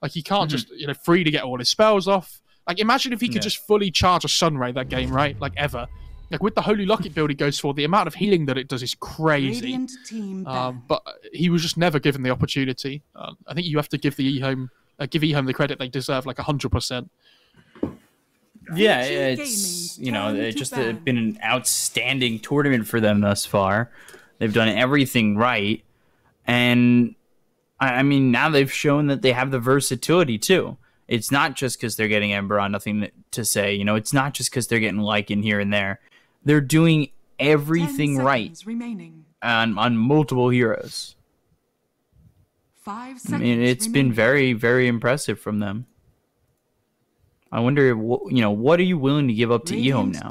Like, he can't just, free to get all his spells off. Like, imagine if he could just fully charge a Sunray that game, right? Like, ever. Like, with the Holy Locket build he goes for, the amount of healing that it does is crazy. But he was just never given the opportunity. I think you have to give the EHOME, the credit they deserve, like 100%. Yeah, it's, it's just been an outstanding tournament for them thus far. They've done everything right. And, I mean, now they've shown that they have the versatility, too. It's not just because they're getting Ember on nothing to say. It's not just because they're getting Lycan here and there. They're doing everything right on multiple heroes. 5 seconds. I mean, it's been very, very impressive from them. I wonder, what are you willing to give up to EHOME now?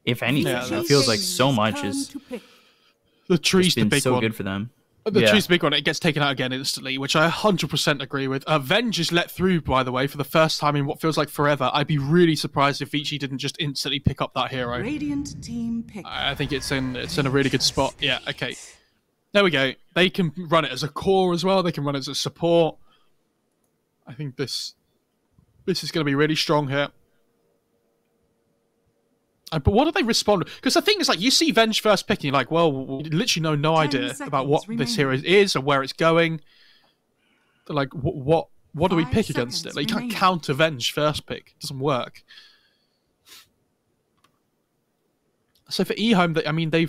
If anything, it feels like so much is the tree's the big so one. Good for them. The tree's the big one. It gets taken out again instantly, which I 100% agree with. Venge is let through, by the way, for the first time in what feels like forever. I'd be really surprised if Vici didn't just instantly pick up that hero. Radiant team pick. I think it's in a really good spot. Yeah, okay. There we go. They can run it as a core as well. They can run it as a support. I think this is going to be really strong here. But what do they respond? Because the thing is, like, you see Venge first picking, you're like, well, we literally no idea about what this hero is or where it's going. Like, what do we pick against it? Like, you can't counter Venge first pick. It doesn't work. So for EHOME, I mean, they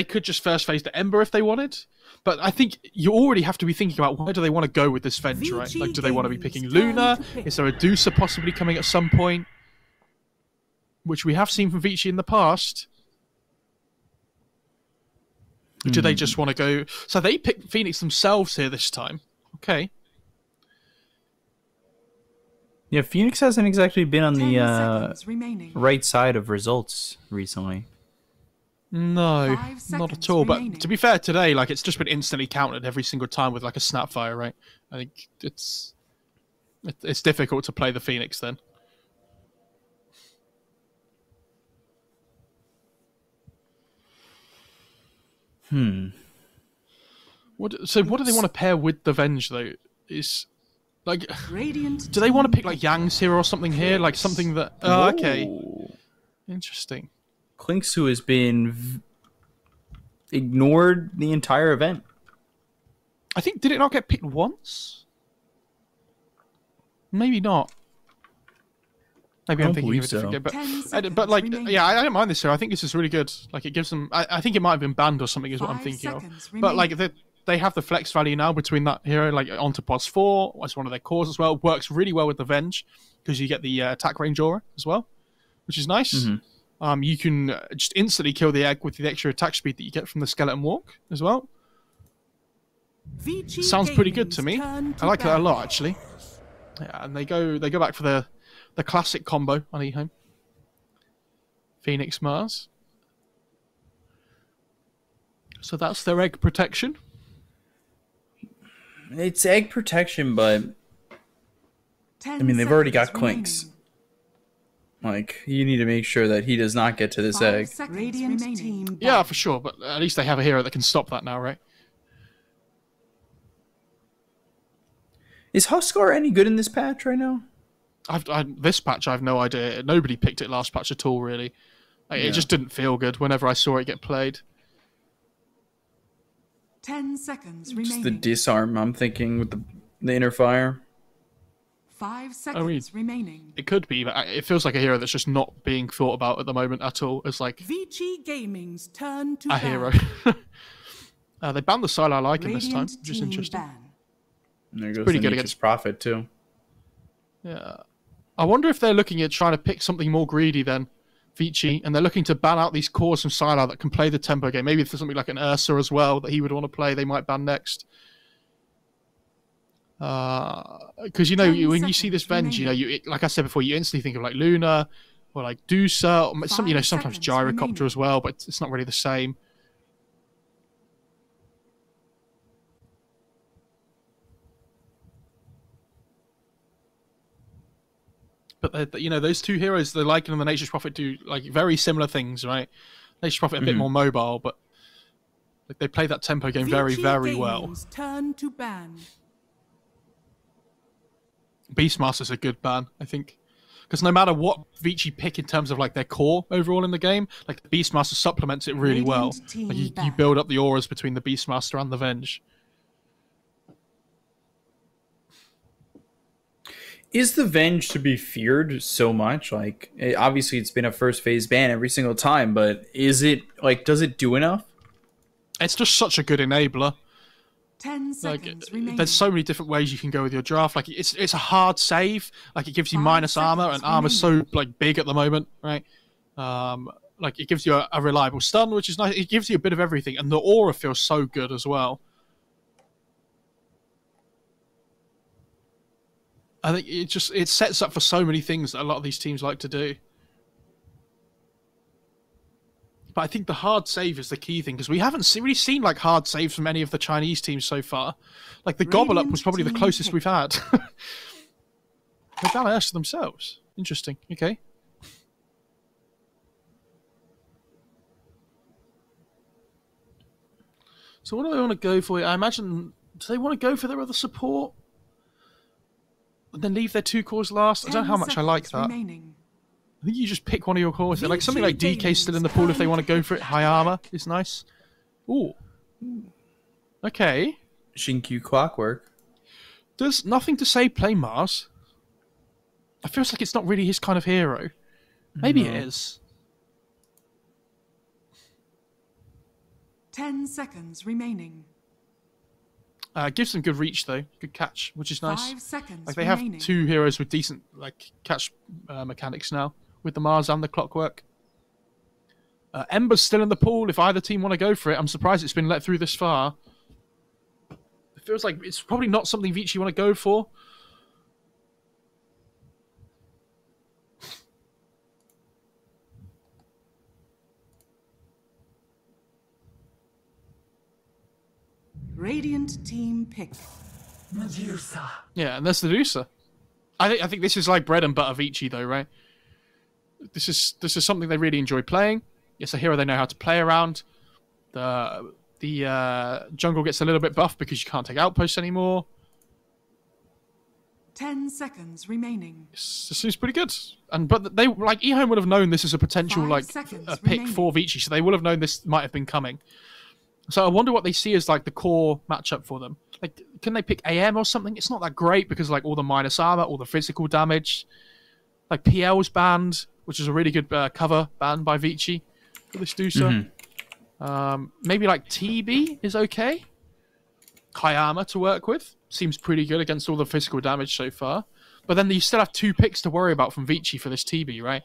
could just first phase the Ember if they wanted. But I think you already have to be thinking about where do they want to go with this Venge, right? Like, do they want to be picking Luna? Is there a DOTA possibly coming at some point? Which we have seen from Vici in the past. Do they just want to go... So they picked Phoenix themselves here this time. Okay. Yeah, Phoenix hasn't exactly been on the right side of results recently. No, not at all. But to be fair, today, like, it's just been instantly countered every single time with, like, a SAPPHIRE, right? I think it's difficult to play the Phoenix then. So what do they want to pair with the Venge, though? Is, like, do they want to pick, like, Yang's here or something here? Like, something that... Oh, okay. Interesting. Clinks, who has been ignored the entire event. I think, did it not get picked once? Maybe not. Maybe I'm thinking of a different game, but like, yeah, I don't mind this here. I think this is really good. Like, it gives them. I think it might have been banned or something, is what I'm thinking of. But like, they have the flex value now between that hero, like onto Pos 4 as one of their cores as well. Works really well with the Venge because you get the attack range aura as well, which is nice. You can just instantly kill the egg with the extra attack speed that you get from the skeleton walk as well. Sounds pretty good to me. I like that a lot, actually. Yeah, and they go back for the classic combo on EHOME. Phoenix Mars. So that's their egg protection. It's egg protection, but I mean, they've already got Clinks. Like, you need to make sure that he does not get to this egg. Yeah, for sure, but at least they have a hero that can stop that now, right? Is Huskar any good in this patch right now? This patch, I have no idea. Nobody picked it last patch at all, really. Like, it just didn't feel good whenever I saw it get played. 10 seconds remaining. Just the disarm, I'm thinking, with the inner fire. 5 seconds remaining. It could be, but it feels like a hero that's just not being thought about at the moment at all. As like Vici Gaming's turn to a hero. They banned the Sylar Lycan this time, which is interesting. And there goes pretty good against Prophet too. Yeah, I wonder if they're looking at trying to pick something more greedy than Vici, and they're looking to ban out these cores from Sylar that can play the tempo game. Maybe if there's something like an Ursa as well that he would want to play, they might ban next. Because when you see this Venge, like I said before, you instantly think of like Luna or like DOTA, or sometimes Gyrocopter as well, but it's not really the same. But those two heroes, the Lycan and the Nature's Prophet, do like very similar things, right? Nature's Prophet a bit more mobile, but like, they play that tempo game very, very well. Turn to ban. Beastmaster's a good ban, I think. Because no matter what Vici pick in terms of like their core overall in the game, like the Beastmaster supplements it really well. Like you build up the auras between the Beastmaster and the Venge. Is the Venge to be feared so much? Like, obviously it's been a first phase ban every single time, but is it, like, does it do enough? It's just such a good enabler. 10 seconds remaining. There's so many different ways you can go with your draft. Like it's a hard save. Like it gives you minus armor, and armor's so like big at the moment, right? Like it gives you a reliable stun, which is nice. It gives you a bit of everything, and the aura feels so good as well. I think it sets up for so many things that a lot of these teams like to do. But I think the hard save is the key thing, because we haven't really seen like hard saves from any of the Chinese teams so far. Like the Gobble Up was probably the closest we've had. They're Balash themselves. Interesting. Okay. So what do they want to go for? I imagine, do they want to go for their other support? And then leave their 2 cores last? I don't know how much I like that. I think you just pick one of your cores. Like something like DK still in the pool if they want to go for it. High armor is nice. Ooh. Okay. Shinkyu Clockwork. There's nothing to say play Mars. It feels like it's not really his kind of hero. Maybe it is. 10 seconds remaining. Gives them good reach though, good catch, which is nice. 5 seconds like they have 2 heroes with decent like catch mechanics now, with the Mars and the Clockwork. Ember's still in the pool if either team want to go for it. I'm surprised it's been let through this far. It feels like it's probably not something Vici want to go for. Radiant team pick. Medusa. Yeah, and that's the Medusa. I think this is like bread and butter Vici though, right? This is something they really enjoy playing. It's a hero they know how to play around. The jungle gets a little bit buffed because you can't take outposts anymore. 10 seconds remaining. This seems pretty good. But they like EHOME would have known this is a potential like a pick remaining. for Vici, so they would have known this might have been coming. So I wonder what they see as like the core matchup for them. Like, can they pick AM or something? It's not that great because like all the minus armor, all the physical damage. Like PL's banned, which is a really good cover banned by Vici for this DOTA. Maybe like TB is okay. High armor to work with. Seems pretty good against all the physical damage so far. But then you still have 2 picks to worry about from Vici for this TB, right?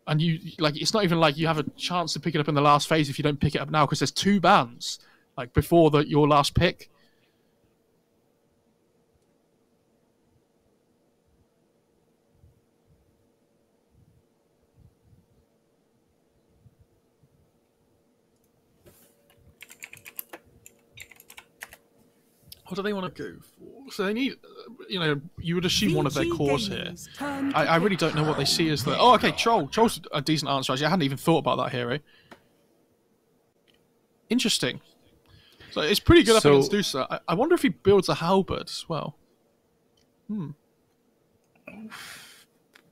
And you like it's not even like you have a chance to pick it up in the last phase if you don't pick it up now, because there's 2 bans like before your last pick. What do they want to go for? So they need, you would assume one of their cores here. I really don't know what they see as the... Oh, okay, Troll. Troll's a decent answer, actually. I hadn't even thought about that hero. Interesting. So it's pretty good up against DOTA. I wonder if he builds a halberd as well.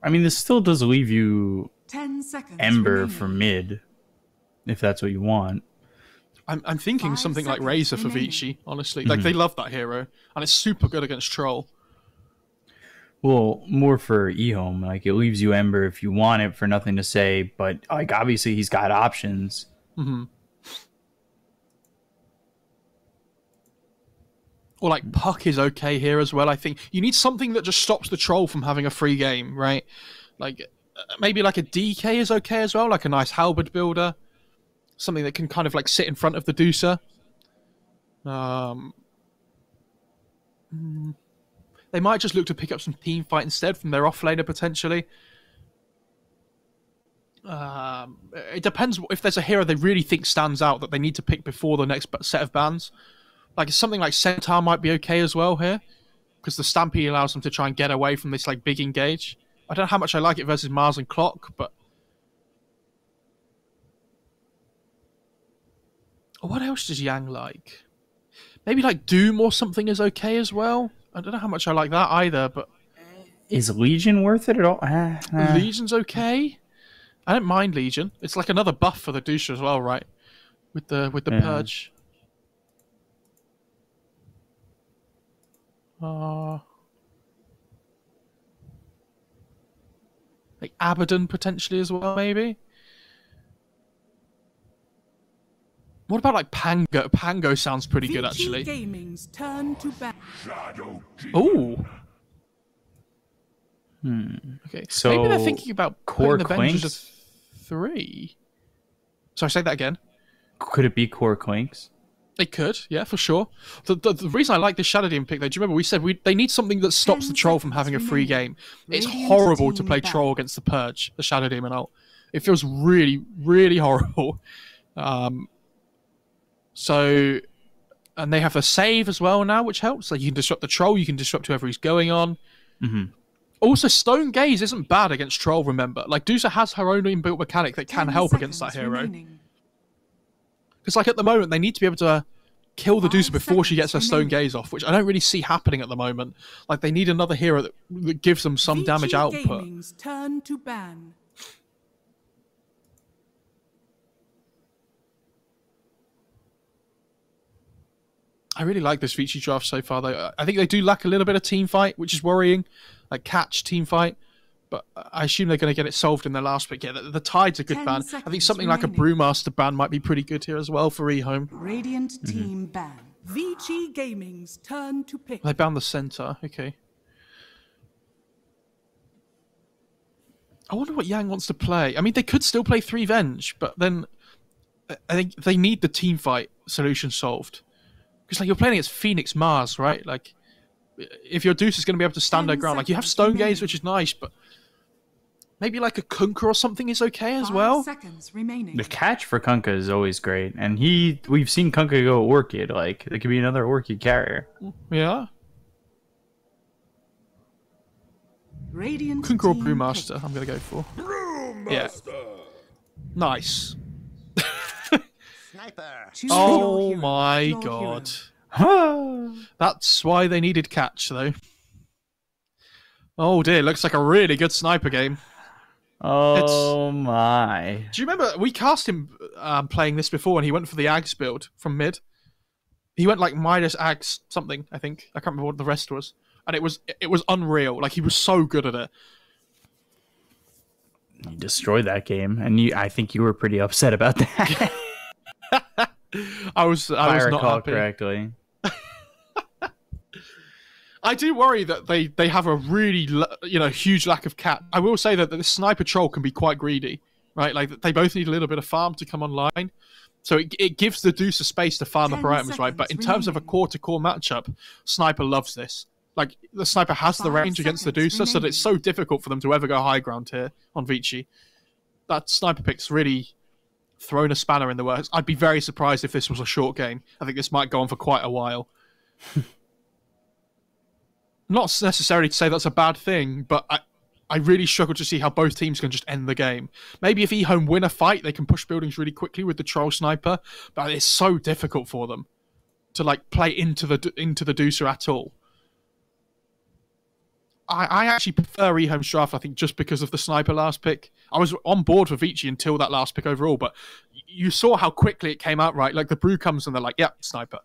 I mean, this still does leave you 10 seconds Ember remaining. for mid, if that's what you want. I'm thinking 5 something like seconds Razor for remaining. Vici, honestly. Like, they love that hero. And it's super good against Troll. Well, more for EHOME. Like, it leaves you Ember if you want it for nothing to say, but, like, obviously he's got options. Or, like, Puck is okay here as well, I think. You need something that just stops the Troll from having a free game, right? Like, maybe like a DK is okay as well, like a nice halberd builder. Something that can kind of, like, sit in front of the DOTA. They might just look to pick up some team fight instead from their offlaner, potentially. It depends if there's a hero they really think stands out that they need to pick before the next set of bans. Like, something like Centaur might be okay as well here, because the Stampede allows them to try and get away from this, like, big engage. I don't know how much I like it versus Mars and Clock, but... What else does Yang like? Maybe, like, Doom or something is okay as well. I don't know how much I like that either, but... Is Legion worth it at all? Legion's okay. I don't mind Legion. It's like another buff for the DOTA as well, right? With the Purge. Like Abaddon potentially as well, maybe. What about like Pango? Pango sounds pretty good actually. Gaming's turn to Oh. Okay. So maybe they're thinking about Core putting the Avengers Clinks? at 3. Sorry, say that again. Could it be Core Clinks? They could, yeah, for sure. The reason I like this Shadow Demon pick, though, do you remember we said they need something that stops the Troll from having a free game? It's horrible to play Troll against the Purge, the Shadow Demon ult. It feels really, really horrible. So, and they have a save as well now, which helps. Like you can disrupt the Troll, you can disrupt whoever he's going on. Also, Stone Gaze isn't bad against Troll, remember. Like, DOTA has her own inbuilt mechanic that can help against that hero. Because, like, at the moment, they need to be able to kill the DOTA before she gets her Stone Gaze off, which I don't really see happening at the moment. Like, they need another hero that gives them some damage output. Turn to ban. I really like this Vici draft so far, though. I think they do lack a little bit of team fight, which is worrying. Like, catch team fight. But I assume they're going to get it solved in their last pick. Yeah, the Tide's a good ban. I think something like a Brewmaster ban might be pretty good here as well for EHOME. Radiant team ban. Vici Gaming's turn to pick. They banned the center. Okay. I wonder what Yang wants to play. I mean, they could still play 3 Venge, but then I think they need the team fight solution solved. Because like you're playing against Phoenix Mars, right? Like, if your Deuce is going to be able to stand their ground, like you have Stone Gaze, which is nice, but maybe like a Kunkka or something is okay as well. 5 seconds remaining. The catch for Kunkka is always great, and we've seen Kunkka go Orchid. Like it could be another Orchid carrier. Yeah. Radiant Kunkka or team Brewmaster, pick. I'm going to go for. Yeah. Nice. Choose Oh your hero. my Your god. hero. That's why they needed catch, though. Oh dear, looks like a really good sniper game. Oh my. Do you remember, we cast him playing this before and he went for the Ags build from mid? He went like Midas Ags something, I think. I can't remember what the rest was. And it was unreal. Like, he was so good at it. You destroyed that game, and I think you were pretty upset about that. I was not happy. Correctly. I do worry that they have a really huge lack of cat. I will say that the sniper troll can be quite greedy, right? Like they both need a little bit of farm to come online, so it gives the Deuce a space to farm up her items, right? But in terms of a core-to-core matchup, sniper loves this. Like the sniper has the range against the Deuce, so that it's so difficult for them to ever go high ground here on Vici. That sniper pick's really thrown a spanner in the works. I'd be very surprised if this was a short game. I think this might go on for quite a while. Not necessarily to say that's a bad thing, but I really struggle to see how both teams can just end the game. Maybe if EHOME win a fight, they can push buildings really quickly with the troll sniper, but it's so difficult for them to like play into the DOTA at all. I actually prefer EHOME's draft, I think, just because of the sniper last pick. I was on board for Vici until that last pick overall, but you saw how quickly it came out, right? Like, the brew comes and they're like, yep, sniper.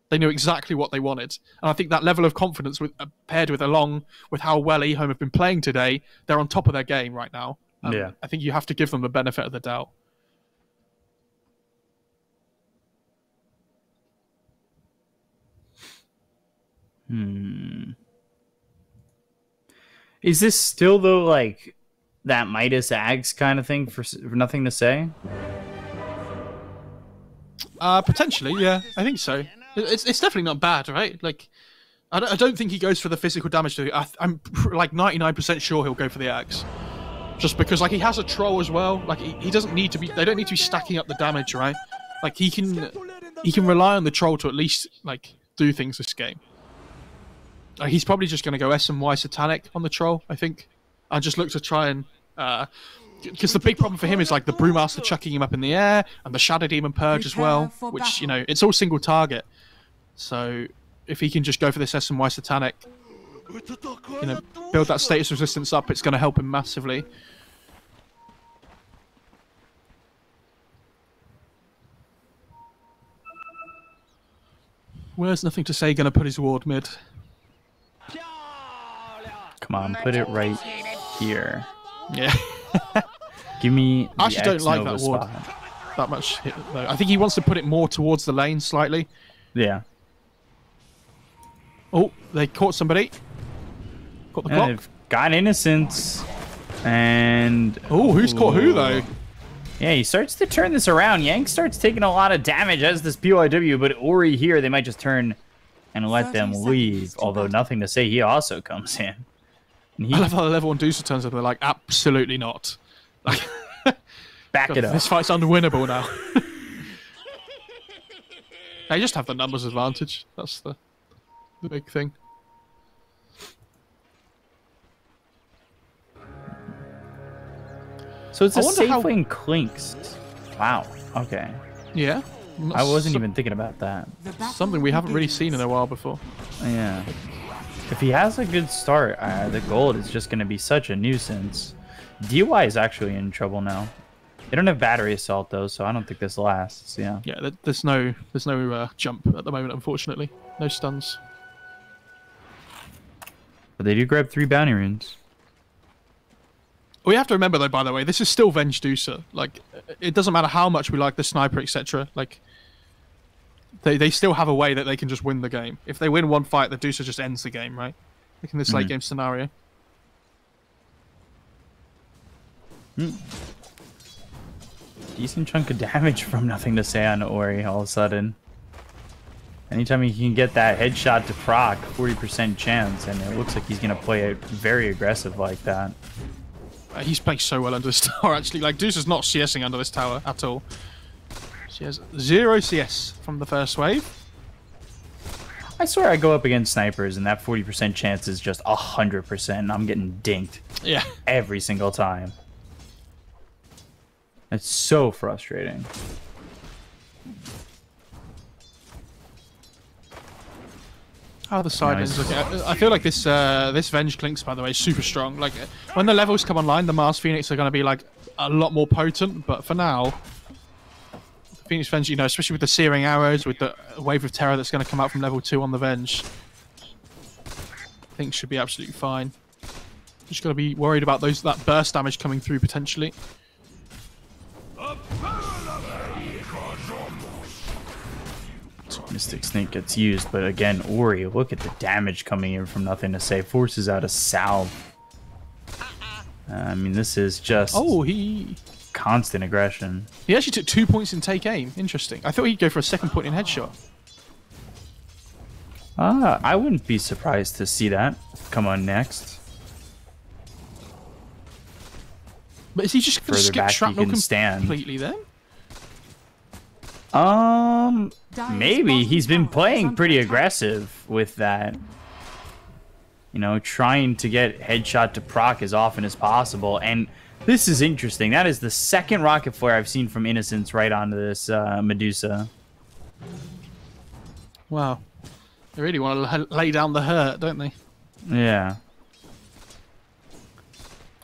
They knew exactly what they wanted. And I think that level of confidence, paired with how well EHOME have been playing today, they're on top of their game right now. Yeah. I think you have to give them the benefit of the doubt. Is this still, though, like, that Midas Ags kind of thing for nothing to say? Potentially, yeah. I think so. It's definitely not bad, right? Like, I don't think he goes for the physical damage. I'm like 99% sure he'll go for the axe, just because like he has a troll as well. Like he doesn't need to be. They don't need to be stacking up the damage, right? Like he can rely on the troll to at least like do things this game. He's probably just going to go S&Y Satanic on the troll, I think, and just look to try and. Because the big problem for him is like the Brewmaster chucking him up in the air and the Shadow Demon Purge as well, which, you know, it's all single target. So if he can just go for this SMY Satanic, you know, build that status resistance up, it's going to help him massively. Where's Nothing to Say going to put his ward mid? Come on, put it right here. Yeah. Give me the I actually don't like that ward that much, though. I think he wants to put it more towards the lane slightly. Yeah. Oh, they caught somebody. Caught the clock. They've got Innocence. And... Oh, who's caught who, though? Yeah, he starts to turn this around. Yank starts taking a lot of damage as this PYW, but Ori here, they might just turn and let them leave. Although Nothing to Say, he also comes in. And I love how the level 1 Deucer turns up. They're like, absolutely not. Like, back it up. This fight's unwinnable now. They just have the numbers advantage. That's the big thing. So it's a safe lane clinks. Wow. Okay. Yeah. I wasn't even thinking about that. Something we haven't really seen in a while before. Yeah. If he has a good start, the gold is just going to be such a nuisance. DY is actually in trouble now. They don't have battery assault though, so I don't think this lasts. Yeah. Yeah. There's no jump at the moment, unfortunately. No stuns. But they do grab 3 bounty runes. We have to remember, though, by the way, this is still Venge Deucer. Like, it doesn't matter how much we like the sniper, etc. Like, they still have a way that they can just win the game. If they win one fight, the Deucer just ends the game, right? Like in this late game scenario. Decent chunk of damage from Nothing to Say on Ori all of a sudden. Anytime he can get that headshot to proc, 40% chance, and it looks like he's going to play it very aggressive like that. He's playing so well under this tower, actually. Like, Deucer's not CSing under this tower at all. She has 0 CS from the first wave. I swear I go up against snipers, and that 40% chance is just 100%, and I'm getting dinked. Yeah. Every single time. It's so frustrating. How the side lanes looking? I feel like this this Venge Clinks, by the way, is super strong. Like, when the levels come online, the Mars Phoenix are going to be like a lot more potent. But for now, the Phoenix Venge, you know, especially with the Searing Arrows, with the Wave of Terror that's going to come out from level 2 on the Venge, I think should be absolutely fine. Just got to be worried about that burst damage coming through potentially. Mystic Snake gets used, but again, Ori, look at the damage coming in from Nothing to Say. Forces out a salve. I mean, this is just constant aggression. He actually took 2 points in take aim. Interesting. I thought he'd go for a 2nd point in headshot. I wouldn't be surprised to see that come on next. But is he just going to skip shrapnel completely then? Maybe. He's been playing pretty aggressive with that. You know, trying to get headshot to proc as often as possible. And this is interesting. That is the 2nd rocket flare I've seen from Innocence right onto this Medusa. Wow. They really want to lay down the hurt, don't they? Yeah.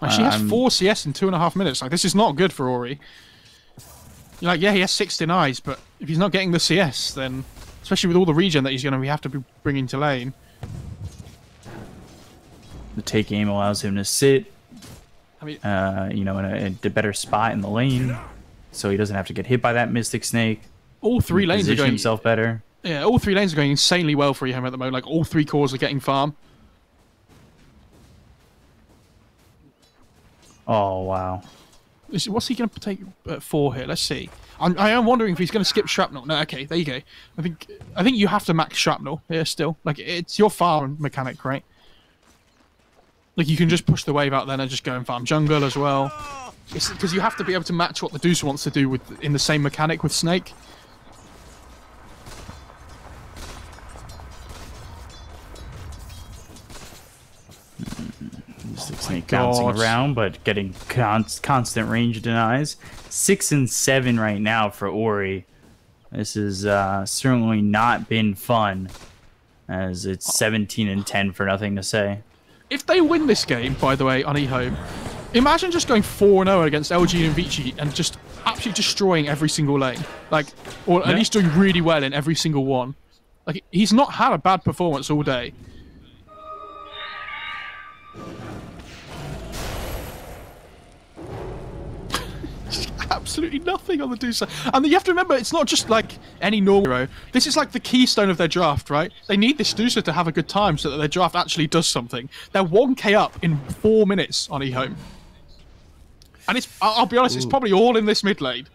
Like, she has 4 CS in 2.5 minutes. Like, this is not good for Ori. You're like, yeah, he has 6 denies, but if he's not getting the CS, then, especially with all the regen that he's going to have to be bringing to lane. The take aim allows him to sit, I mean, you know, in a better spot in the lane, so he doesn't have to get hit by that Mystic Snake. All 3 lanes are going himself better. Yeah, all 3 lanes are going insanely well for EHOME at the moment. Like, all 3 cores are getting farm. Oh wow. What's he going to take 4 here? Let's see. I am wondering if he's going to skip shrapnel. No, okay, there you go. I think you have to max shrapnel here still. Like, it's your farm mechanic, right? Like, you can just push the wave out then and just go and farm jungle as well. It's because you have to be able to match what the Deucer wants to do in the same mechanic with Snake. Snake bouncing around, but getting constant range denies. 6 and 7 right now for Ori. This has certainly not been fun. as it's 17-10 for nothing to say. If they win this game, by the way, on EHOME, imagine just going 4-0 against LG and Vici and just absolutely destroying every single lane. Like, or at least doing really well in every single one. Like, he's not had a bad performance all day. Absolutely nothing on the DOTA. And you have to remember, it's not just like any normal hero. This is like the keystone of their draft, right? They need this DOTA to have a good time so that their draft actually does something. They're 1k up in 4 minutes on EHOME. And it's, I'll be honest, it's probably all in this mid lane.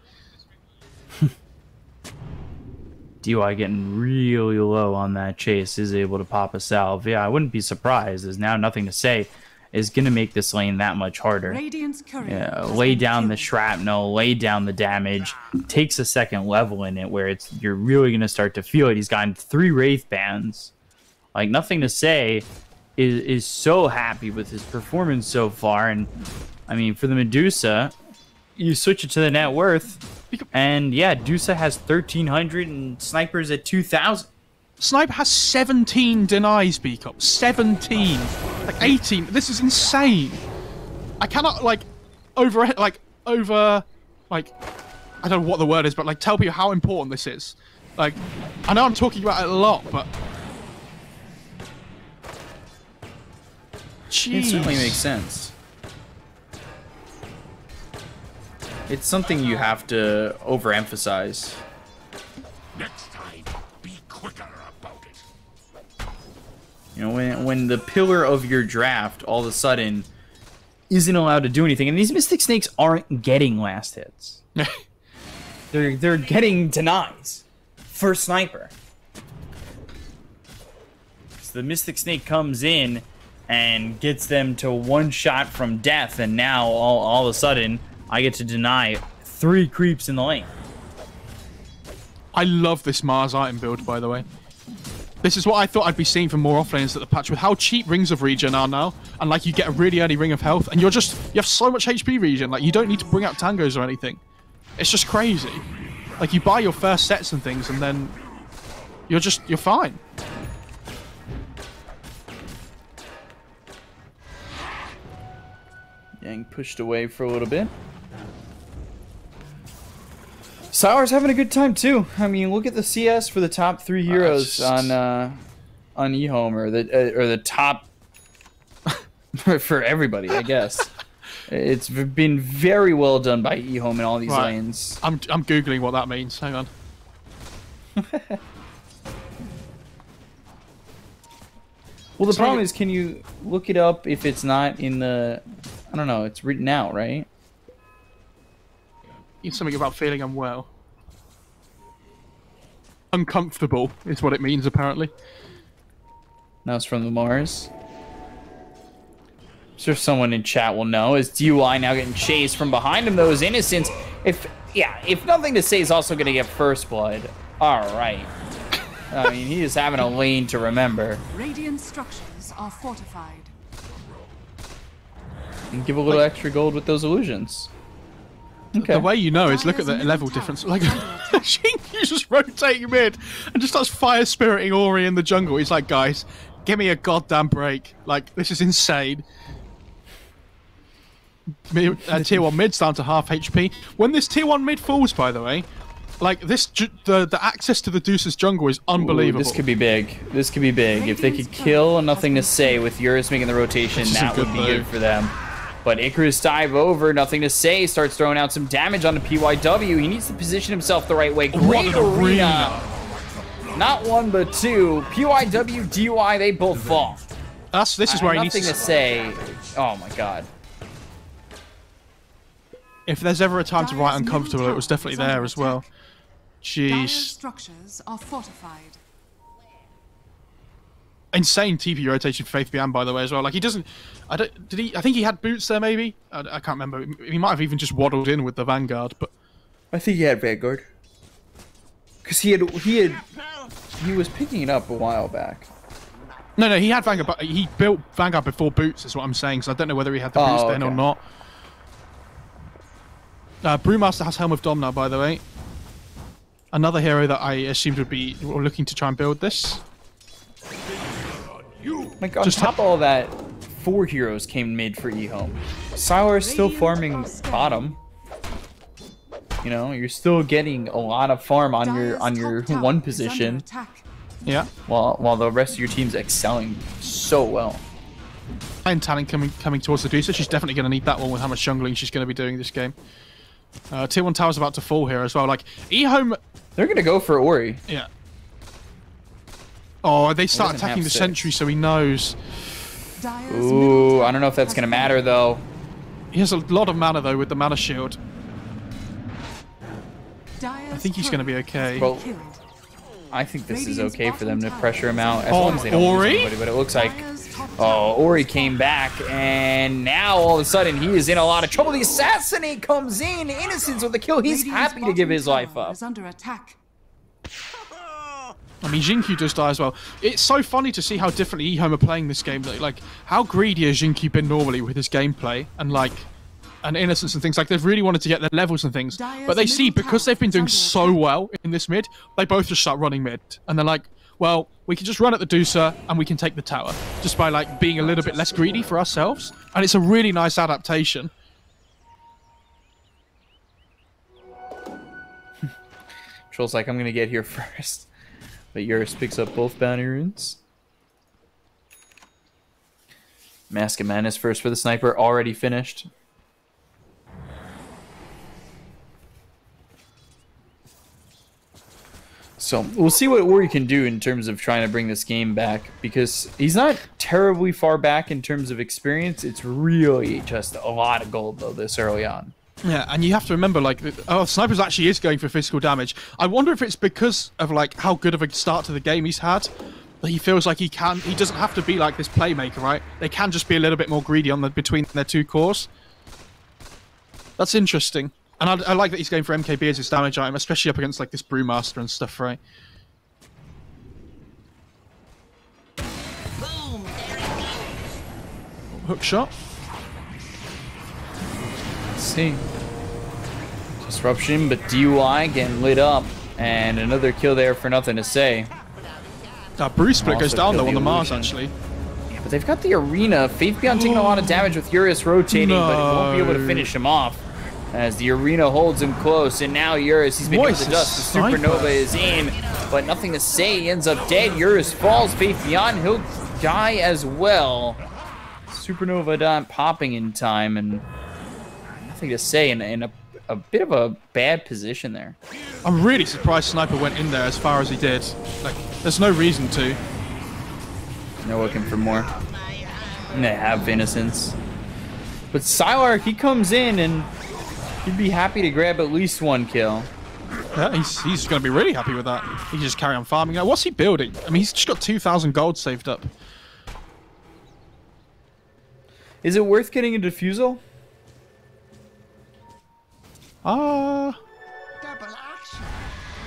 DUI getting really low on that chase, is able to pop a salve. Yeah, I wouldn't be surprised. There's now nothing to say. Is going to make this lane that much harder. Yeah, lay down the shrapnel, lay down the damage. Takes a second level in it where you're really going to start to feel it. He's gotten 3 Wraith bans. Like, nothing to say is so happy with his performance so far. And, I mean, for the Medusa, you switch it to the net worth. And, yeah, DOTA has 1,300 and Sniper's at 2,000. Sniper has 17 denies, B-Cup. 17. Like 18. This is insane. I cannot, like, I don't know what the word is, but, like, tell people how important this is. Like, I know I'm talking about it a lot, but... Jeez. It certainly makes sense. It's something you have to overemphasize. Next time, be quicker about it. You know, when the pillar of your draft all of a sudden isn't allowed to do anything, and these Mystic Snakes aren't getting last hits. they're getting denies for Sniper. So the Mystic Snake comes in and gets them to 1 shot from death, and now all of a sudden I get to deny 3 creeps in the lane. I love this Mars item build, by the way. This is what I thought I'd be seeing from more offlanes at the patch, with how cheap rings of regen are now, and like you get a really early ring of health, and you have so much HP regen, like you don't need to bring out tangos or anything. It's just crazy. Like you buy your first sets and things, and then you're fine. Getting pushed away for a little bit. Sour's having a good time too. I mean, look at the CS for the top 3 heroes on EHOME, or the top for everybody, I guess. It's been very well done by EHOME in all these lanes. I'm googling what that means. Hang on. Well, the problem is, can you look it up if it's not in the... I don't know, it's written out, right? It's something about feeling unwell. Uncomfortable is what it means, apparently. Now it's from the Mars. I'm sure someone in chat will know. Is DUI now getting chased from behind him, though, is Innocence. If nothing to say is also going to get first blood. Alright. I mean, he is having a lane to remember. Radiant structures are fortified. And give a little extra gold with those illusions. Okay. The way you know is look at the level difference. Like, you just rotate mid and just starts fire spiriting Ori in the jungle. He's like, guys, give me a goddamn break. Like, this is insane. Tier 1 mid's down to half HP. When this Tier 1 mid falls, by the way, like, the access to the Deuce's jungle is unbelievable. Ooh, this could be big. This could be big. If they could kill Nothing to Say with Eurus making the rotation, that would be good for them. But Icarus dive over, Nothing to Say, starts throwing out some damage onto PYW. He needs to position himself the right way. Great arena. Not 1, but 2. PYW, DUI, they both fall. This is where he needs Nothing to Say. Oh my god. If there's ever a time to write uncomfortable, it was definitely there as well. Jeez. Structures are fortified. Insane TP rotation for Faith Bian, by the way, as well. Like, he doesn't... I think he had boots there, maybe? I can't remember. He might have even just waddled in with the Vanguard, but... I think he had Vanguard. Because he was picking it up a while back. No, he had Vanguard, but he built Vanguard before boots, is what I'm saying, so I don't know whether he had the boots then or not. Brewmaster has Helm of Dom now, by the way. Another hero that I assumed would be looking to try and build this. Like, on top of all that, 4 heroes came mid for EHOME. SAPPHIRE is still farming bottom. You know, you're still getting a lot of farm on your one position. Yeah. While the rest of your team's excelling so well. And Talon coming towards the DOTA. She's definitely going to need that one with how much jungling she's going to be doing this game. Tier 1 tower's about to fall here as well. Like, EHOME... They're going to go for Ori. Yeah. Oh, they start attacking the sentry, so he knows. Ooh, I don't know if that's going to matter, though. He has a lot of mana, though, with the mana shield. I think he's going to be okay. Well, I think this is okay for them to pressure him out as long as they don't lose anybody, but it looks like Ori came back, and now all of a sudden he is in a lot of trouble. The assassinate comes in, Innocence with the kill. He's happy to give his life up. I mean, Xingqiu does die as well. It's so funny to see how differently EHOME are playing this game. Like, how greedy has Xingqiu been normally with his gameplay and Innocence and things. Like, they've really wanted to get their levels and things, but they see, because they've been doing so well in this mid, they both just start running mid, and they're like, well, we can just run at the DOTA and we can take the tower just by like being a little bit less greedy for ourselves, and it's a really nice adaptation. Troll's like, I'm gonna get here first, but Eurus picks up both bounty runes. Mask of Madness first for the sniper, already finished. So we'll see what Ori can do in terms of trying to bring this game back, because he's not terribly far back in terms of experience. It's really just a lot of gold, though, this early on. Yeah, and you have to remember, like, Snipers actually is going for physical damage. I wonder if it's because of, like, how good of a start to the game he's had, that he feels like he doesn't have to be like this playmaker, right? They can just be a little bit more greedy between their two cores. That's interesting. And I like that he's going for MKB as his damage item, especially up against like this Brewmaster and stuff, right? Boom, there it goes. Hook shot. Let's see. Disruption, but DUI getting lit up. And another kill there for nothing to say. Brew split goes down though on the Mars, actually. But they've got the arena. Faith Beyond taking a lot of damage with Eurus rotating, but it won't be able to finish him off. As the arena holds him close, and now Eurus, he's been hit with the dust. The Supernova is in, but nothing to say. He ends up dead. Eurus falls. Faith Beyond, he'll die as well. Supernova done popping in time, and nothing to say in a bit of a bad position there. I'm really surprised Sniper went in there as far as he did. Like, there's no reason to. They're looking for more. And they have Innocence. But Sylar, he comes in and he'd be happy to grab at least one kill. Yeah, he's going to be really happy with that. He can just carry on farming. Now, what's he building? I mean, he's just got 2,000 gold saved up. Is it worth getting a defusal?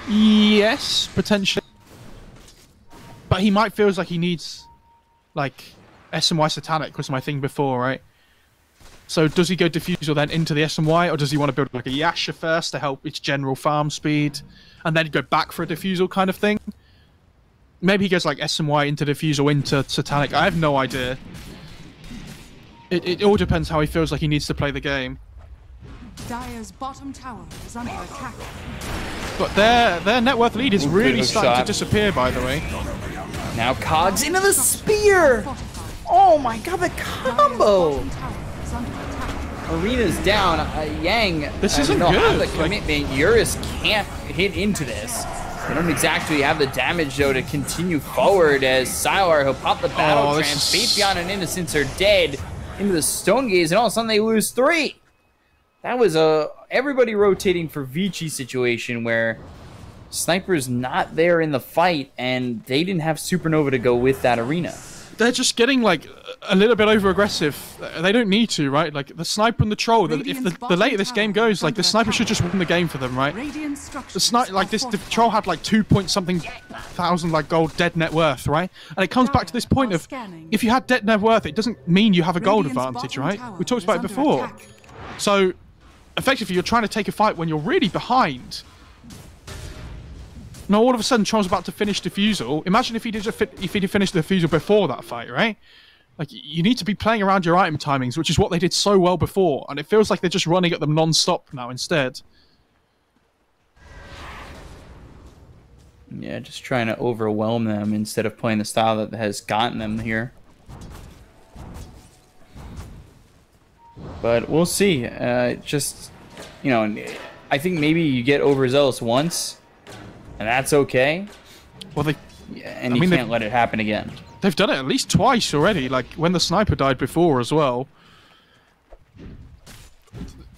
Yes, potentially. But he might feel like he needs, like, SMY Satanic was my thing before, right? So does he go Diffusal then into the SMY, or does he want to build like a Yasha first to help its general farm speed, and then go back for a Diffusal kind of thing? Maybe he goes like SMY into Diffusal into Satanic. I have no idea. It all depends how he feels like he needs to play the game. Dire's bottom tower is under attack. But their net worth lead is really starting to disappear, by the way. Now Cogs into the spear! Oh my god, the combo! Arena's down. Yang this isn't don't good. Have the commitment. Eurus can't hit into this. They don't exactly have the damage though to continue forward. As Sylar, he'll pop the battle trance. Faith Beyond and Innocence are dead into the Stone Gaze, and all of a sudden they lose 3. That was a everybody rotating for Vici situation where Sniper's not there in the fight, and they didn't have Supernova to go with that arena. They're just getting like a little bit over aggressive. They don't need to, right? Like the Sniper and the Troll. If the later this game goes, like the Sniper should just win the game for them, right? The Sniper, like the Troll had like 2 point something thousand like gold dead net worth, right? And it comes back to this point of if you had dead net worth, it doesn't mean you have a gold advantage, right? We talked about it before. So effectively, you're trying to take a fight when you're really behind. No, all of a sudden, Tron's about to finish Diffusal. Imagine if he did finished the Diffusal before that fight, right? Like, you need to be playing around your item timings, which is what they did so well before, and it feels like they're just running at them non-stop now instead. Yeah, just trying to overwhelm them instead of playing the style that has gotten them here. But we'll see. Just, you know, I think maybe you get overzealous once, and that's okay. Well, and you can't let it happen again. They've done it at least twice already, like when the sniper died before as well.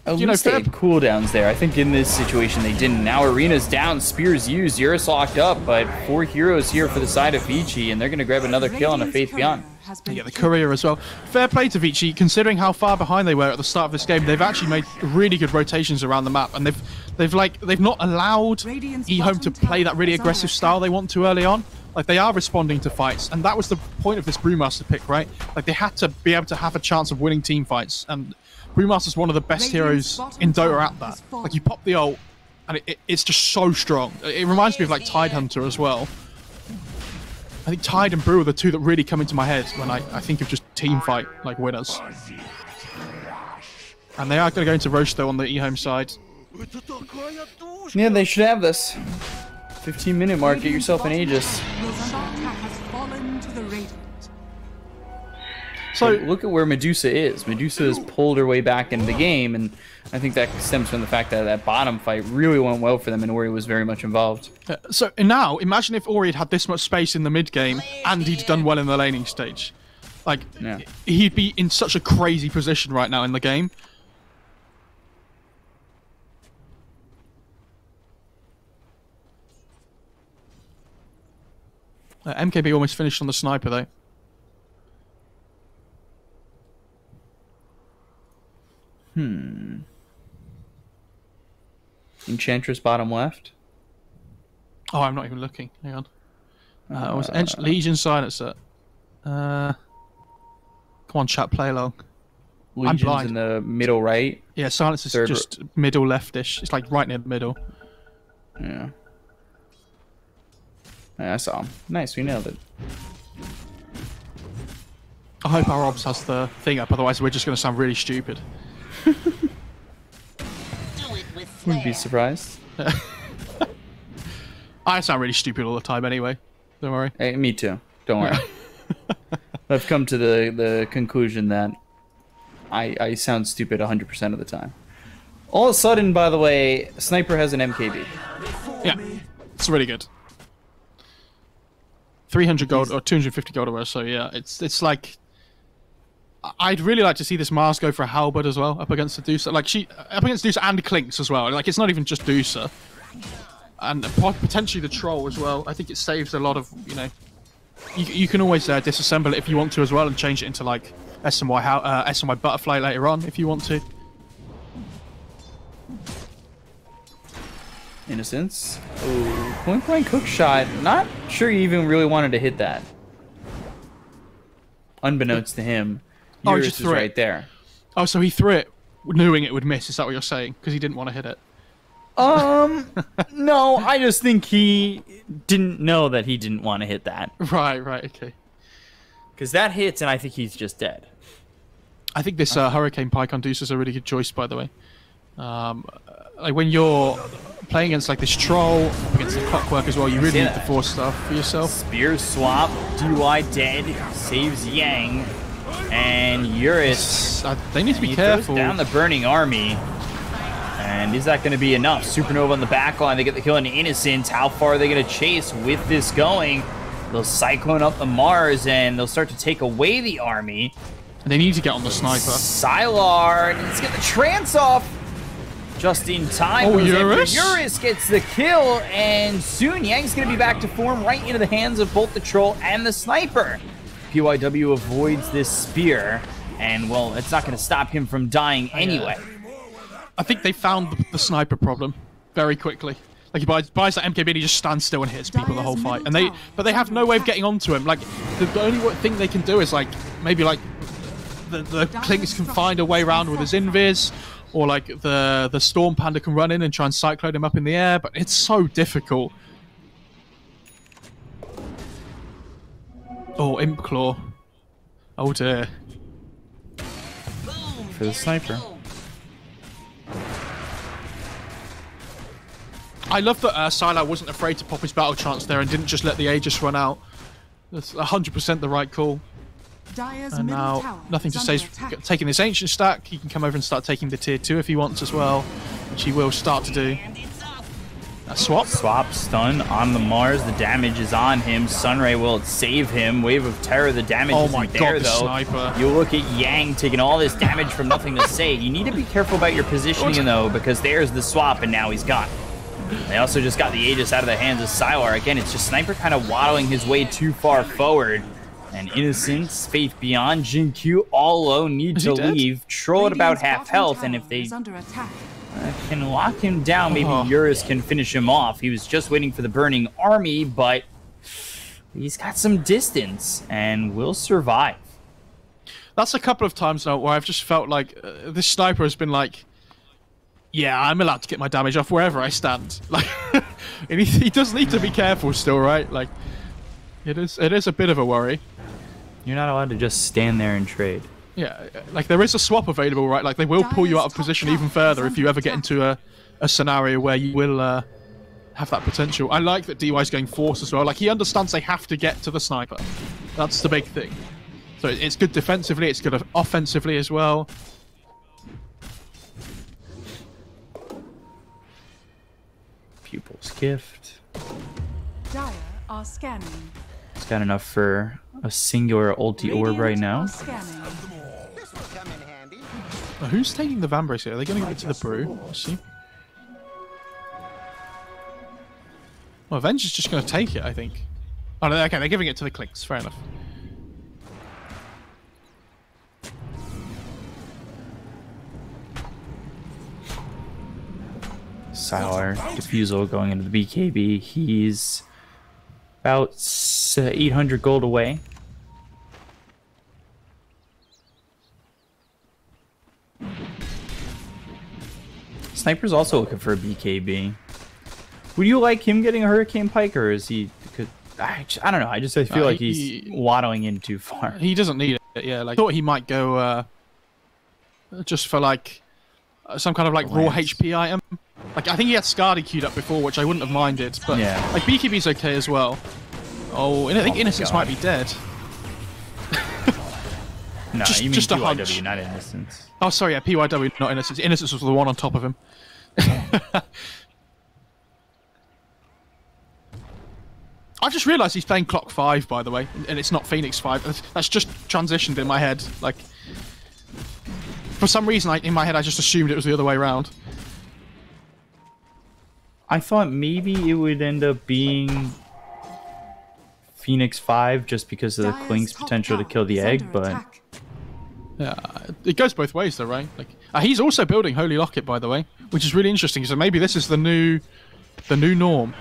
At least they had cooldowns there. I think in this situation they didn't. Now Arena's down, Spear's used, Eurus locked up, but 4 heroes here for the side of Vici, and they're going to grab another kill on a Faith Beyond. Yeah, the courier as well. Fair play to Vici, considering how far behind they were at the start of this game. They've actually made really good rotations around the map, and they've not allowed EHOME to play that really aggressive style they want to early on. Like, they are responding to fights, and that was the point of this Brewmaster pick, right? Like, they had to be able to have a chance of winning team fights, and Brewmaster's one of the best heroes in Dota at that. Like, you pop the ult, and it's just so strong. It reminds me of, like, Tidehunter as well. I think Tide and Brew are the two that really come into my head when I think of just team fight, like, winners. And they are going to go into Roche, though, on the EHOME side. Yeah, they should have this. 15-minute mark, get yourself an Aegis. So look at where Medusa is. Medusa has pulled her way back into the game, and I think that stems from the fact that that bottom fight really went well for them, and Ori was very much involved. So now, imagine if Ori had this much space in the mid game, and he'd done well in the laning stage. Like, he'd be in such a crazy position right now in the game. MKB almost finished on the sniper, though. Enchantress bottom left. Oh, I'm not even looking. Hang on. Was Legion Silencer. Come on, chat, play along. Legion's I'm blind. In the middle right. Yeah, Silencer's just middle leftish. It's like right near the middle. Yeah. Yeah, I saw him. Nice, we nailed it. I hope our obs has the thing up, otherwise we're just going to sound really stupid. Wouldn't be surprised. I sound really stupid all the time anyway. Don't worry. Hey, me too. Don't worry. I've come to the conclusion that I sound stupid 100% of the time. All of a sudden, by the way, Sniper has an MKB. Yeah, it's really good. 300 gold or 250 gold or so. Yeah, it's like I'd really like to see this Mars go for a Halberd as well up against the Dusa. Like up against Dusa and Clinks as well. Like it's not even just Dusa, and potentially the Troll as well. I think it saves a lot of you can always disassemble it if you want to as well and change it into like SMY Butterfly later on if you want to. Innocence. Ooh, point blank hook shot. Not sure he even really wanted to hit that. Unbeknownst to him, Eurus is right there. Oh, so he threw it knowing it would miss. Is that what you're saying? Because he didn't want to hit it. No, I just think he didn't know that he didn't want to hit that. Right, okay. Because that hits, and I think he's just dead. I think this Hurricane Pike on Deuce is a really good choice, by the way. Like when you're playing against like this Troll, up against the Clockwork as well, you really need the force stuff for yourself. Spear swap, DUI dead, saves Yang, and Eurus. They need to be careful. Down the Burning Army. And is that going to be enough? Supernova on the back line. They get the kill on Innocence. How far are they going to chase with this going? They'll Cyclone up the Mars, and they'll start to take away the army. And they need to get on the Sniper. Sylar needs to get the trance off. Just in time. Oh, Eurus? Eurus gets the kill, and soon Yang's going to be back to form right into the hands of both the Troll and the Sniper. PYW avoids this spear, and, well, it's not going to stop him from dying anyway. I think they found the Sniper problem very quickly. Like, he buys that MKB and he just stands still and hits people the whole fight. But they have no way of getting onto him. Like, the only thing they can do is, like, maybe, like, the Clinks can find a way around with his invis, or like the Storm Panda can run in and try and cyclone him up in the air, but it's so difficult. Oh, Imp Claw. Oh dear. For the sniper. I love that Sylar wasn't afraid to pop his battle chance there and didn't just let the Aegis run out. That's 100% the right call. And now, nothing to say is taking this Ancient stack. He can come over and start taking the tier 2 if he wants as well, which he will start to do. Swap. Swap, stun on the Mars. The damage is on him. Sunray will save him. Wave of Terror, the damage isn't there, though. Sniper. You look at Yang taking all this damage from nothing to say. You need to be careful about your positioning, though, because there's the swap, and now he's gone. They also just got the Aegis out of the hands of Sylar. Again, it's just Sniper kind of waddling his way too far forward. And Innocence, Faith Beyond, Jin Q all alone need to leave. Troll at about half health, and if they can lock him down, maybe Eurus can finish him off. He was just waiting for the Burning Army, but he's got some distance and will survive. That's a couple of times now where I've just felt like this Sniper has been like, yeah, I'm allowed to get my damage off wherever I stand. Like, and he does need to be careful still, right? Like, it is a bit of a worry. You're not allowed to just stand there and trade. Yeah, like there is a swap available, right? Like they will pull you out of position even further if you ever get into a scenario where you will have that potential. I like that DY's going Force as well. Like he understands they have to get to the Sniper. That's the big thing. So it's good defensively, it's good offensively as well. Pupil's Gift. Dire are scanning. It's got enough for a singular ulti orb right now. Who's taking the Vambrace here? Are they going to give it to the Brew? Let's see. Well, Avenge is just going to take it, I think. Oh, no, okay, they're giving it to the Clinks. Fair enough. Sylar, Diffusal going into the BKB. He's about 800 gold away. Sniper's also looking for a BKB. Would you like him getting a Hurricane Pike, or is he... I don't know, I feel like he's waddling in too far. He doesn't need it, yeah. Like, I thought he might go just for, like, some kind of, like, raw HP item. Like, I think he had Scardy queued up before, which I wouldn't have minded, but, yeah. Like, BKB's okay as well. Oh, and I think Innocence might be dead. No, you mean just PYW, not Innocence. Oh, sorry, yeah, PYW, not Innocence. Innocence was the one on top of him. I've just realised he's playing Clock 5, by the way, and it's not Phoenix 5. That's just transitioned in my head. Like, for some reason, in my head, I just assumed it was the other way around. I thought maybe it would end up being Phoenix 5 just because of the Clink's potential to kill the egg, but... Yeah, it goes both ways, though, right? Like, he's also building Holy Locket, by the way, which is really interesting. So maybe this is the new norm.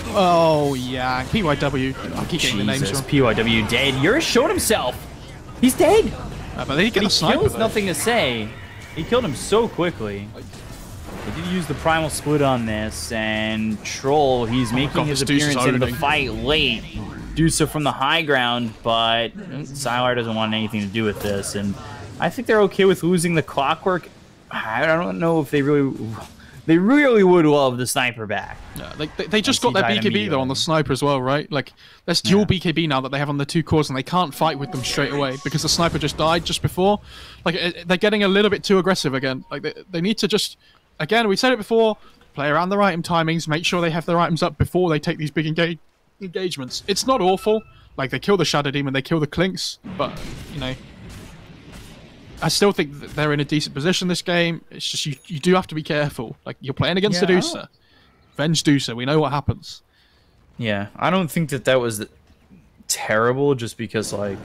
Oh yeah, PYW. I keep getting the names wrong. PYW dead. Eurus showed himself. He's dead. But he kills nothing to say. He killed him so quickly. He did use the primal split on this, and Troll, he's making his appearance in the fight late. DOTA from the high ground, but Sylar doesn't want anything to do with this, and I think they're okay with losing the Clockwork. I don't know if they really would love the Sniper back. Yeah, they just got their BKB though on the Sniper as well, right? Like, there's dual BKB now that they have on the two cores, and they can't fight with them straight away because the Sniper just died just before. Like, they're getting a little bit too aggressive again. Like, they need to just, again, we said it before, play around the item timings, make sure they have their items up before they take these big engagements. It's not awful. Like, they kill the Shadow Demon, they kill the Clinks, but, you know, I still think that they're in a decent position this game. It's just you do have to be careful. Like, you're playing against the DOTA. Venge DOTA, we know what happens. Yeah, I don't think that was terrible just because, like,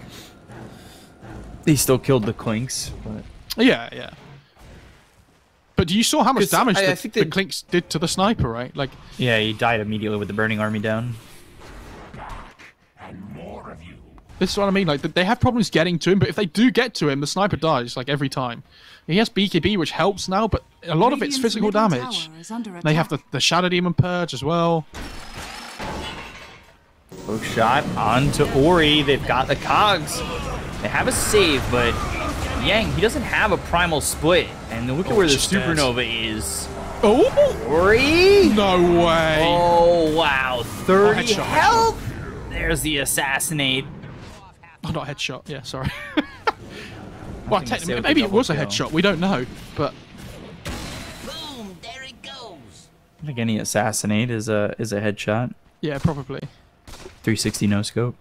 they still killed the Clinks. But... Yeah. But you saw how much damage the Clinks did to the Sniper, right? Like, yeah, he died immediately with the Burning Army down. And more of you. This is what I mean. Like, they have problems getting to him, but if they do get to him, the Sniper dies, like, every time. He has BKB, which helps now, but a lot of it's physical damage. They have the Shadow Demon Purge as well. Hook shot onto Ori. They've got the cogs. They have a save, but Yang, he doesn't have a primal split. And look at where the supernova is. Oh! Ori! No way! Oh, wow. 30 health! There's the assassinate. Oh, not a headshot. Yeah, sorry. Well, technically, maybe it was a headshot. We don't know, but... Boom! There it goes. I think any assassinate is a headshot. Yeah, probably. 360 no scope.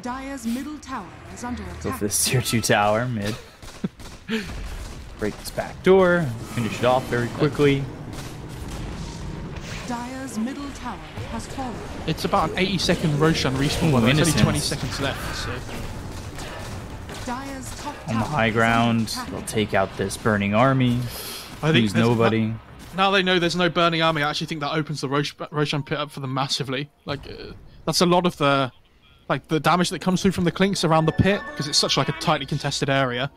Dire's middle tower is under Go attack. for this tier 2 tower, mid. Break this back door. Finish it off very quickly. Dire's middle tower has fallen. It's about an 80-second Roshan respawn, by the way. It's only 20 seconds left, so... Dire's top On the tower high is ground, under they'll attack. take out this burning army. I think Lose nobody. Now they know there's no burning army, I actually think that opens the Roshan pit up for them massively. Like, that's a lot of the... Like, the damage that comes through from the clinks around the pit, because it's such, like, a tightly contested area.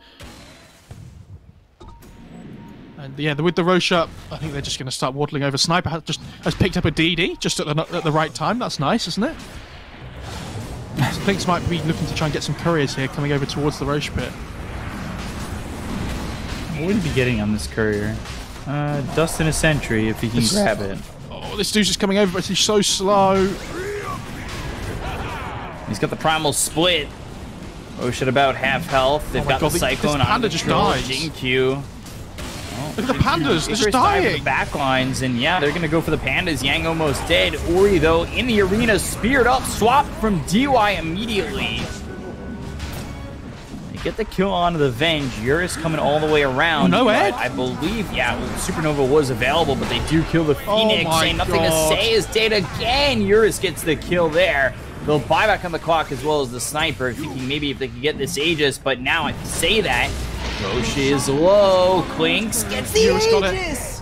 And, yeah, with the Roshan, I think they're just going to start waddling over. Sniper has picked up a DD just at the right time. That's nice, isn't it? So clinks might be looking to try and get some couriers here, coming over towards the Roche pit. What would he be getting on this courier? Dust in a sentry if he can grab it. Oh, this dude's just coming over, but he's so slow. He's got the primal split. Roche at about half health. They've got the Cyclone on panda just died. Jinq. Look at the pandas, they're just dying. The back lines, and yeah, they're gonna go for the pandas. Yang almost dead. Ori though in the arena, speared up, swapped from DY immediately. They get the kill onto the Venge. Eurus coming all the way around. No Ed. I believe, yeah, well, Supernova was available, but they do kill the Phoenix. Saying nothing to say is dead again. Eurus gets the kill there. They'll buy back on the clock as well as the sniper, thinking maybe if they could get this Aegis, but now I say that. Roche is low. Clinks gets the Aegis.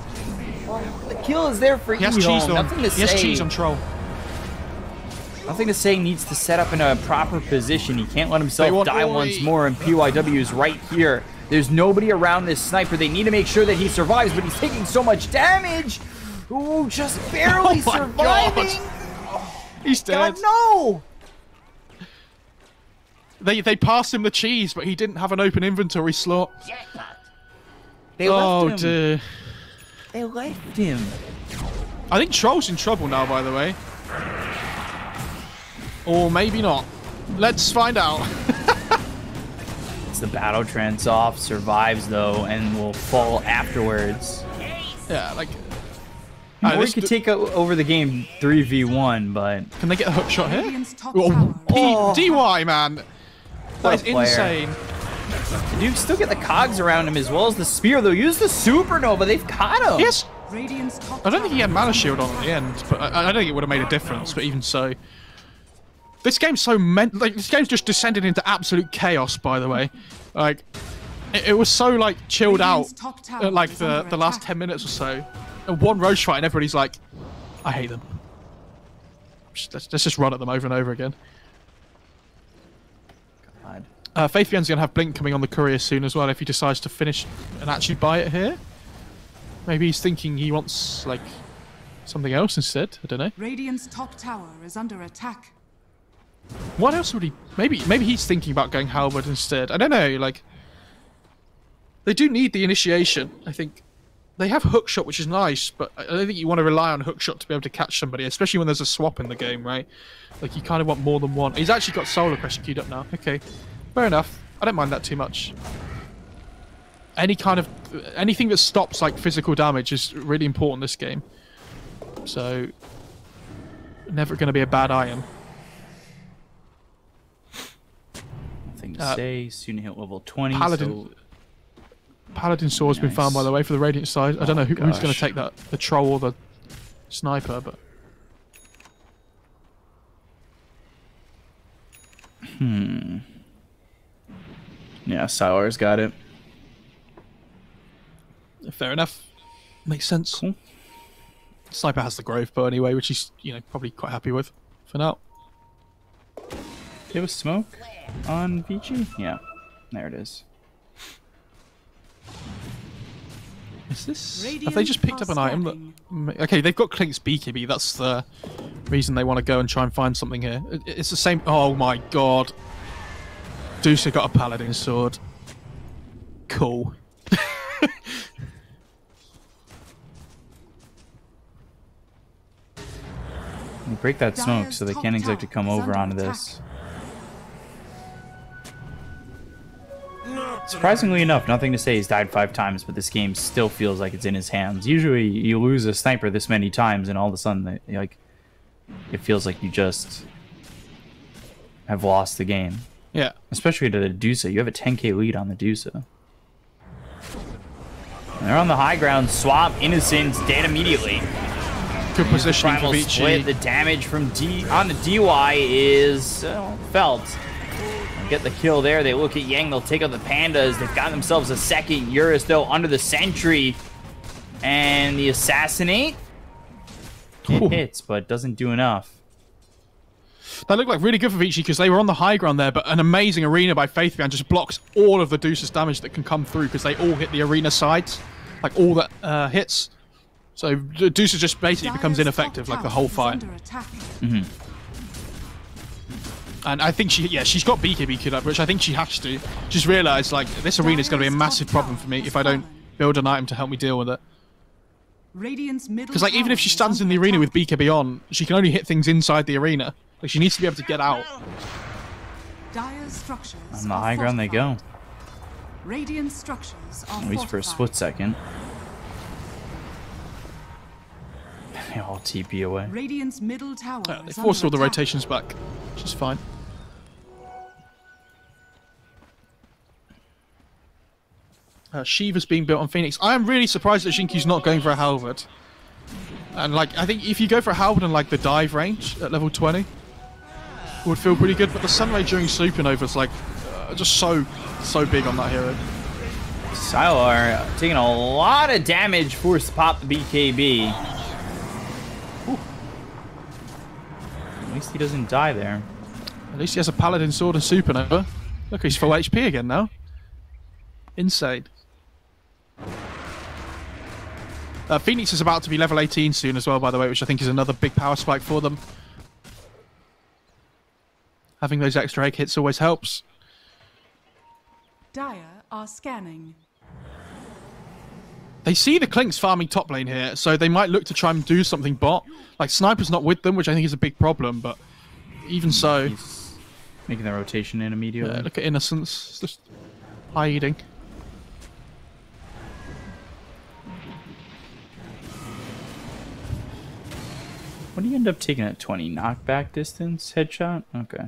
Got it. The kill is there for EHOME. Nothing to say. He has cheese on troll. Nothing to say. Needs to set up in a proper position. He can't let himself die once more, and PYW is right here. There's nobody around this sniper. They need to make sure that he survives, but he's taking so much damage. Ooh, just barely surviving. He's dead. God, no! They passed him the cheese, but he didn't have an open inventory slot. They left him. Dear. They left him. I think Troll's in trouble now, by the way. Or maybe not. Let's find out. It's the battle trance off, survives though, and will fall afterwards. Yeah, like... Or he could take over the game 3v1, but... Can they get a hook shot here? Oh. DY, man! That is insane. They do still get the cogs around him as well as the spear. They'll use the supernova. They've caught him. Yes. I don't think he had mana shield on at the end, but I don't think it would have made a difference. But even so, this game's so this game's just descended into absolute chaos. By the way, like it was so like chilled out at like the last 10 minutes or so. One Roche fight and everybody's like, I hate them. Let's just run at them over and over again. God. Faithian's going to have Blink coming on the courier soon as well if he decides to finish and actually buy it here. Maybe he's thinking he wants, like, something else instead. I don't know. Radiant's top tower is under attack. What else would he... Maybe he's thinking about going Halberd instead. I don't know, like... They do need the initiation, I think. They have hookshot, which is nice, but I don't think you want to rely on hookshot to be able to catch somebody, especially when there's a swap in the game, right? Like, you kind of want more than one. He's actually got Solar Crest queued up now. Okay, fair enough. I don't mind that too much. Anything that stops, like, physical damage is really important in this game. So, never going to be a bad item. Nothing to say. Soon hit level 20, Paladin Sword's been found, by the way, for the Radiant side. I don't know who's going to take that, the Troll or the Sniper, but... Yeah, Sour's got it. Fair enough. Makes sense. Cool. Sniper has the Grove Bow anyway, which he's, probably quite happy with for now. It was smoke on Vici? Yeah, there it is. Is this... Have they just picked up an item that... Okay, they've got Clink's BKB. That's the reason they want to go and try and find something here. It's the same... Oh my god. DOTA got a paladin sword. Cool. You break that smoke so they can't exactly come over onto this. Surprisingly enough, Nothing to Say has died 5 times, but this game still feels like it's in his hands. Usually you lose a sniper this many times and all of a sudden like it feels like you just have lost the game. Yeah. Especially to the DOTA. You have a 10k lead on the DOTA. And they're on the high ground. Swap, Innocence, dead immediately. Good positioning for Vici. Split. The damage from on the DY is felt. Get the kill there. They look at Yang. They'll take out the Pandas. They've got themselves a second. Eurus, though, under the sentry. And the Assassinate. It hits, but doesn't do enough. That looked like really good for Vici because they were on the high ground there, but an amazing arena by Faithband just blocks all of the DOTA's damage that can come through because they all hit the arena sides. Like, all that hits. So, DOTA just basically becomes ineffective, like, the whole fight. Mm-hmm. And I think she's got BKB queued up, which I think she has to. She's realised, like, this arena is going to be a massive problem for me if I don't build an item to help me deal with it. Because, like, even if she stands in the arena with BKB on, she can only hit things inside the arena. Like, she needs to be able to get out. On the high ground they go. At least for a split second. They all TP away. Radiant's middle tower they forced all the rotations back, which is fine. Shiva's being built on Phoenix. I am really surprised that Xinqi's not going for a halberd. And, like, I think if you go for a halberd in, like, the dive range at level 20, it would feel pretty good. But the Sunray during supernova is, like, just so big on that hero. Sylar taking a lot of damage, forced to pop the BKB. Ooh. At least he doesn't die there. At least he has a paladin sword and supernova. Look, he's full HP again now. Insane. Phoenix is about to be level 18 soon as well, by the way, which I think is another big power spike for them. Having those extra egg hits always helps. Dire are scanning. They see the Clinks farming top lane here, so they might look to try and do something bot. Like, Sniper's not with them, which I think is a big problem, but even so... He's making the rotation in immediately. Yeah, look at Innocence, just hiding. What do you end up taking at 20? Knockback distance? Headshot? Okay.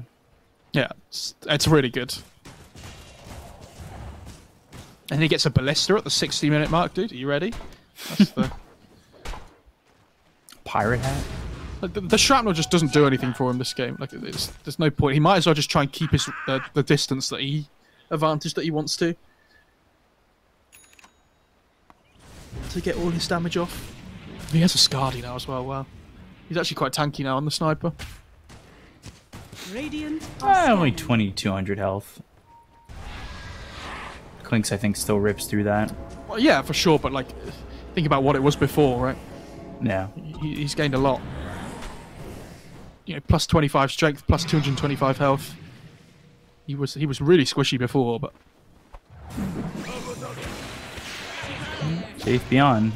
Yeah, it's really good. And he gets a ballista at the 60-minute mark, dude. Are you ready? That's the... Pirate hat? Like, the shrapnel just doesn't do anything for him this game. Like, there's no point. He might as well just try and keep his the distance that advantage that he wants to get all his damage off. He has a Scardy now as well. Wow, he's actually quite tanky now on the Sniper. Only 2,200 health. Clinks, I think, still rips through that. Well, yeah, for sure. But like, think about what it was before, right? Yeah. He's gained a lot. You know, plus 25 strength, plus 225 health. He was really squishy before, but Safe Beyond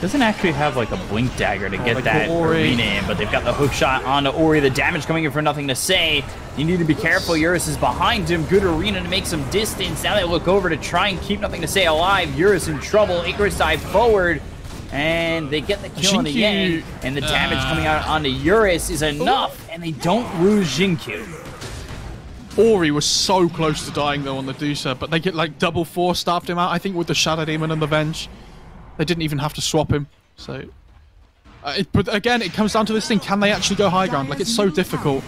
doesn't actually have like a blink dagger to get that arena in, but they've got the hook shot onto Ori. The damage coming in for Nothing to Say. You need to be careful. Eurus is behind him. Good arena to make some distance. Now they look over to try and keep Nothing to Say alive. Eurus in trouble. Icarus dive forward. And they get the kill on the Yang. And the damage coming out onto Eurus is enough. And they don't lose Xingqiu. Ori was so close to dying though on the DOTA, but they get like double 4-staffed him out, I think, with the Shadow Demon and the Venge. They didn't even have to swap him. So, but again, it comes down to this thing: can they actually go high ground? Like, it's so difficult.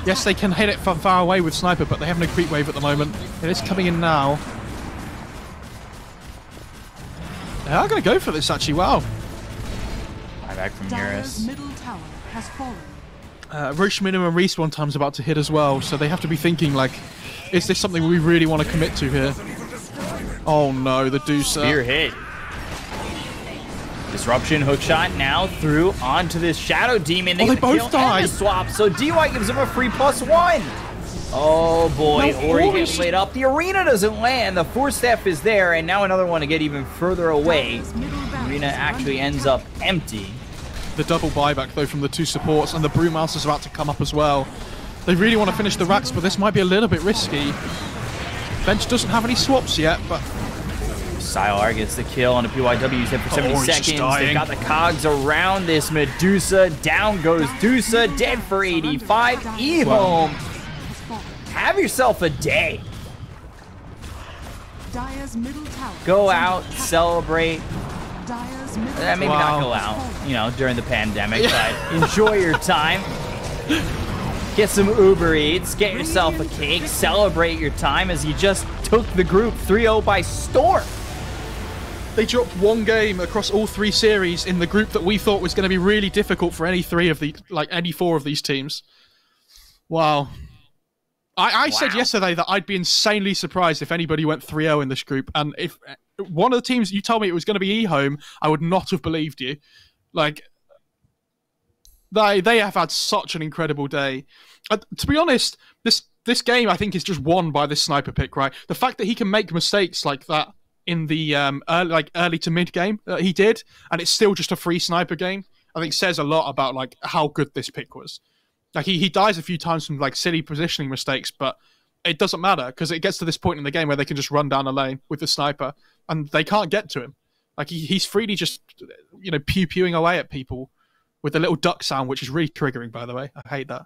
Yes, they can hit it from far away with Sniper, but they have no creep wave at the moment. It is coming in now. They are going to go for this, actually. Wow. Back from Eurus. Roche minimum respawn time's about to hit as well, so they have to be thinking, like, is this something we really want to commit to here? Oh no, the DOTA. Spear hit. Disruption, hookshot now through onto this Shadow Demon. They both die. The swap, so DY gives him a free +1. Oh boy, Ori gets laid up. The arena doesn't land. The Force Staff is there, and now another one to get even further away. The arena actually ends up empty. The double buyback though from the two supports, and the Brewmaster is about to come up as well. They really want to finish the racks, but this might be a little bit risky. Bench doesn't have any swaps yet, but Sylar gets the kill on a PYW. He's hit for 70 seconds. They've got the cogs around this Medusa. Down goes Dusa, dead for 85. EHOME, have yourself a day. Go out, celebrate. Maybe not go out, you know, during the pandemic, but enjoy your time. Get some Uber Eats, get yourself a cake, celebrate your time as you just took the group 3-0 by storm. They dropped one game across all 3 series in the group that we thought was going to be really difficult for any 4 of these teams. Wow. I said yesterday that I'd be insanely surprised if anybody went 3-0 in this group, and if one of the teams you told me it was going to be EHOME, I would not have believed you. Like, they have had such an incredible day. To be honest, this game I think is just won by this sniper pick, right? The fact that he can make mistakes like that in the early to mid game that he did, and it's still just a free sniper game, I think says a lot about like how good this pick was. Like he dies a few times from like silly positioning mistakes, but it doesn't matter because it gets to this point in the game where they can just run down a lane with the sniper and they can't get to him. Like he's freely just, you know, pew-pewing away at people with a little duck sound, which is really triggering, by the way. I hate that.